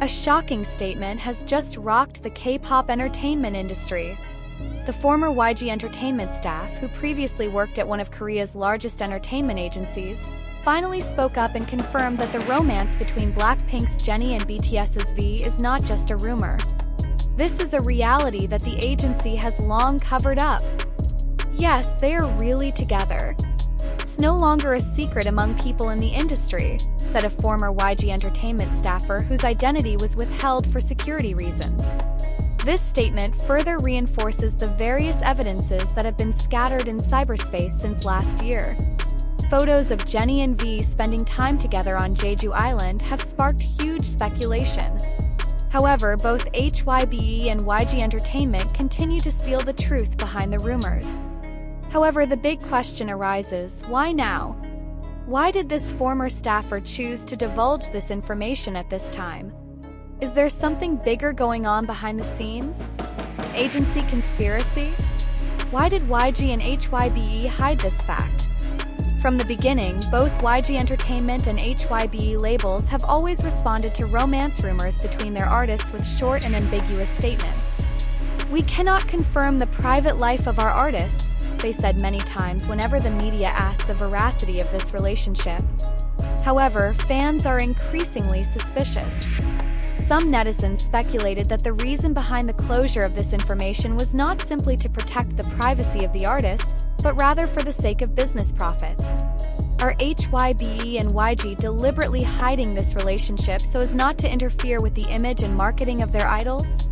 A shocking statement has just rocked the K-pop entertainment industry. The former YG Entertainment staff, who previously worked at one of Korea's largest entertainment agencies, finally spoke up and confirmed that the romance between BLACKPINK's Jennie and BTS's V is not just a rumor. This is a reality that the agency has long covered up. Yes, they are really together. It's no longer a secret among people in the industry, said a former YG Entertainment staffer whose identity was withheld for security reasons. This statement further reinforces the various evidences that have been scattered in cyberspace since last year. Photos of Jennie and V spending time together on Jeju Island have sparked huge speculation. However, both HYBE and YG Entertainment continue to seal the truth behind the rumors. However, the big question arises, why now? Why did this former staffer choose to divulge this information at this time? Is there something bigger going on behind the scenes? Agency conspiracy? Why did YG and HYBE hide this fact? From the beginning, both YG Entertainment and HYBE labels have always responded to romance rumors between their artists with short and ambiguous statements. "We cannot confirm the private life of our artists," they said many times whenever the media asked the veracity of this relationship. However, fans are increasingly suspicious. Some netizens speculated that the reason behind the closure of this information was not simply to protect the privacy of the artists, but rather for the sake of business profits. Are HYBE and YG deliberately hiding this relationship so as not to interfere with the image and marketing of their idols?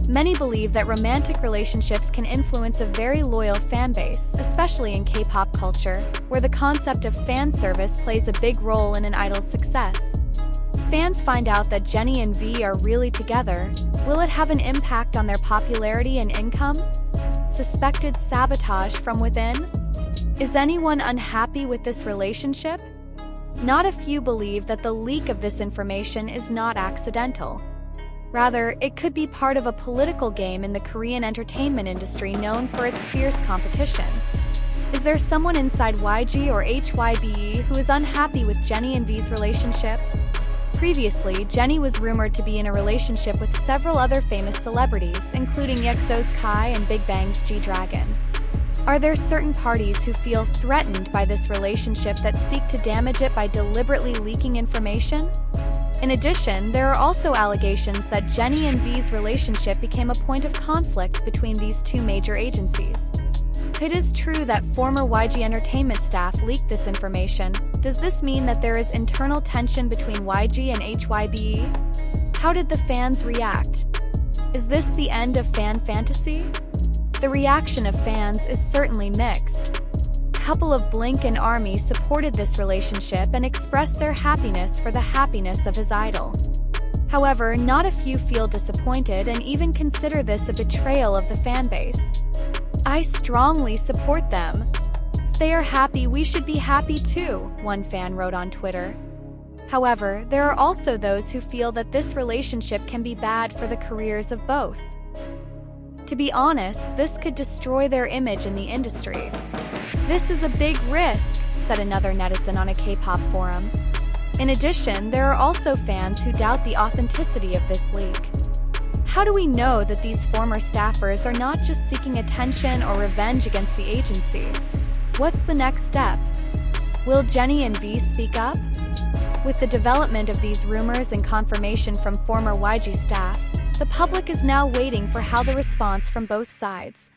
Many believe that romantic relationships can influence a very loyal fan base, especially in K-pop culture, where the concept of fan service plays a big role in an idol's success. Fans find out that Jennie and V are really together. Will it have an impact on their popularity and income? Suspected sabotage from within? Is anyone unhappy with this relationship? Not a few believe that the leak of this information is not accidental. Rather, it could be part of a political game in the Korean entertainment industry known for its fierce competition. Is there someone inside YG or HYBE who is unhappy with Jennie and V's relationship? Previously, Jennie was rumored to be in a relationship with several other famous celebrities, including EXO's Kai and Big Bang's G-Dragon. Are there certain parties who feel threatened by this relationship that seek to damage it by deliberately leaking information? In addition, there are also allegations that Jennie and V's relationship became a point of conflict between these two major agencies. If it is true that former YG Entertainment staff leaked this information, does this mean that there is internal tension between YG and HYBE? How did the fans react? Is this the end of fan fantasy? The reaction of fans is certainly mixed. A couple of Blink and ARMY supported this relationship and expressed their happiness for the happiness of his idol. However, not a few feel disappointed and even consider this a betrayal of the fanbase. "I strongly support them. If they are happy, we should be happy too," one fan wrote on Twitter. However, there are also those who feel that this relationship can be bad for the careers of both. To be honest, this could destroy their image in the industry. "This is a big risk," said another netizen on a K-pop forum. In addition, there are also fans who doubt the authenticity of this leak. How do we know that these former staffers are not just seeking attention or revenge against the agency? What's the next step? Will Jennie and V speak up? With the development of these rumors and confirmation from former YG staff, the public is now waiting for how the response from both sides.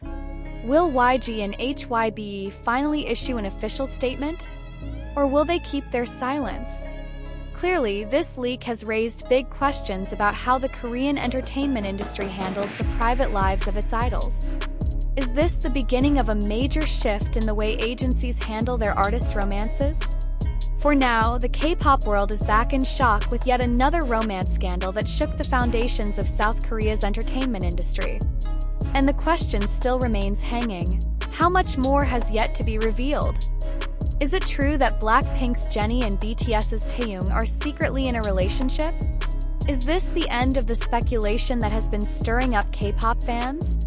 Will YG and HYBE finally issue an official statement? Or will they keep their silence? Clearly, this leak has raised big questions about how the Korean entertainment industry handles the private lives of its idols. Is this the beginning of a major shift in the way agencies handle their artist romances? For now, the K-pop world is back in shock with yet another romance scandal that shook the foundations of South Korea's entertainment industry. And the question still remains hanging. How much more has yet to be revealed? Is it true that BLACKPINK's Jennie and BTS's Taehyung are secretly in a relationship? Is this the end of the speculation that has been stirring up K-pop fans?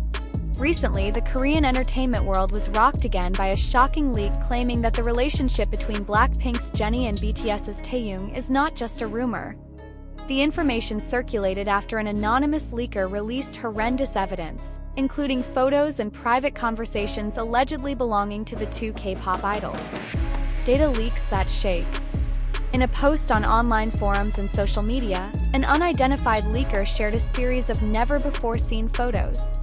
Recently, the Korean entertainment world was rocked again by a shocking leak claiming that the relationship between BLACKPINK's Jennie and BTS's Taehyung is not just a rumor. The information circulated after an anonymous leaker released horrendous evidence, including photos and private conversations allegedly belonging to the two K-pop idols. Data leaks that shake. In a post on online forums and social media, an unidentified leaker shared a series of never-before-seen photos.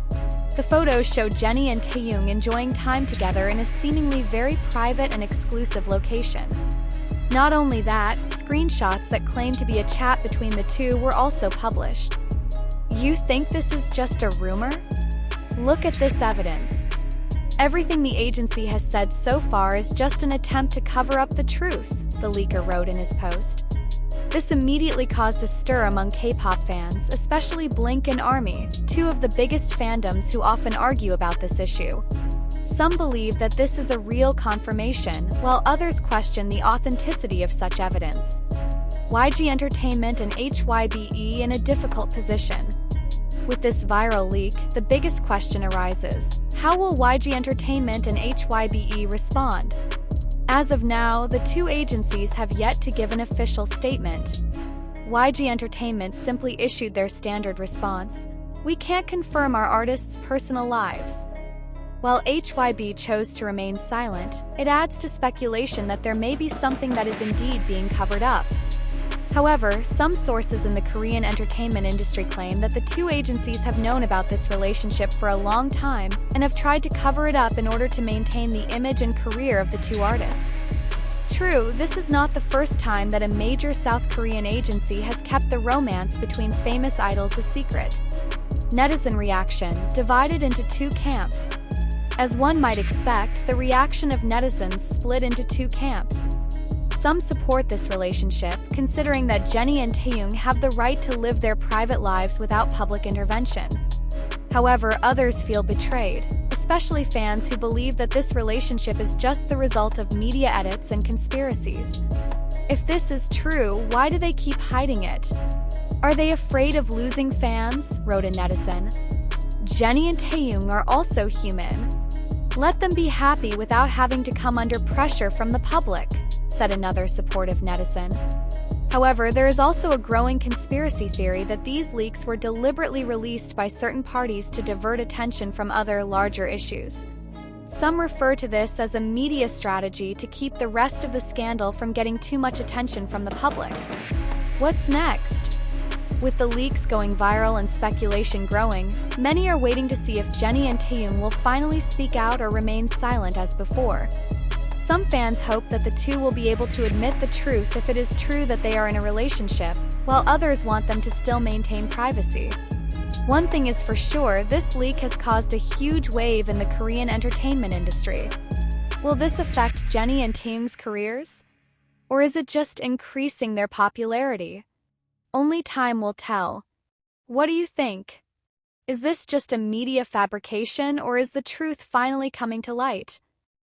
The photos showed Jennie and Taehyung enjoying time together in a seemingly very private and exclusive location. Not only that, screenshots that claimed to be a chat between the two were also published. You think this is just a rumor? Look at this evidence. Everything the agency has said so far is just an attempt to cover up the truth, the leaker wrote in his post. This immediately caused a stir among K-pop fans, especially BLACKPINK and ARMY, two of the biggest fandoms who often argue about this issue. Some believe that this is a real confirmation, while others question the authenticity of such evidence. YG Entertainment and HYBE in a difficult position. With this viral leak, the biggest question arises: how will YG Entertainment and HYBE respond? As of now, the two agencies have yet to give an official statement. YG Entertainment simply issued their standard response: "We can't confirm our artists' personal lives." While HYBE chose to remain silent, it adds to speculation that there may be something that is indeed being covered up. However, some sources in the Korean entertainment industry claim that the two agencies have known about this relationship for a long time and have tried to cover it up in order to maintain the image and career of the two artists. True, this is not the first time that a major South Korean agency has kept the romance between famous idols a secret. Netizen reaction divided into two camps. As one might expect, the reaction of netizens split into two camps. Some support this relationship, considering that Jennie and Taehyung have the right to live their private lives without public intervention. However, others feel betrayed, especially fans who believe that this relationship is just the result of media edits and conspiracies. If this is true, why do they keep hiding it? Are they afraid of losing fans? Wrote a netizen. Jennie and Taehyung are also human. Let them be happy without having to come under pressure from the public, said another supportive netizen. However, there is also a growing conspiracy theory that these leaks were deliberately released by certain parties to divert attention from other, larger issues. Some refer to this as a media strategy to keep the rest of the scandal from getting too much attention from the public. What's next? With the leaks going viral and speculation growing, many are waiting to see if Jennie and Taehyung will finally speak out or remain silent as before. Some fans hope that the two will be able to admit the truth if it is true that they are in a relationship, while others want them to still maintain privacy. One thing is for sure, this leak has caused a huge wave in the Korean entertainment industry. Will this affect Jennie and Taehyung's careers? Or is it just increasing their popularity? Only time will tell. What do you think? Is this just a media fabrication, or is the truth finally coming to light?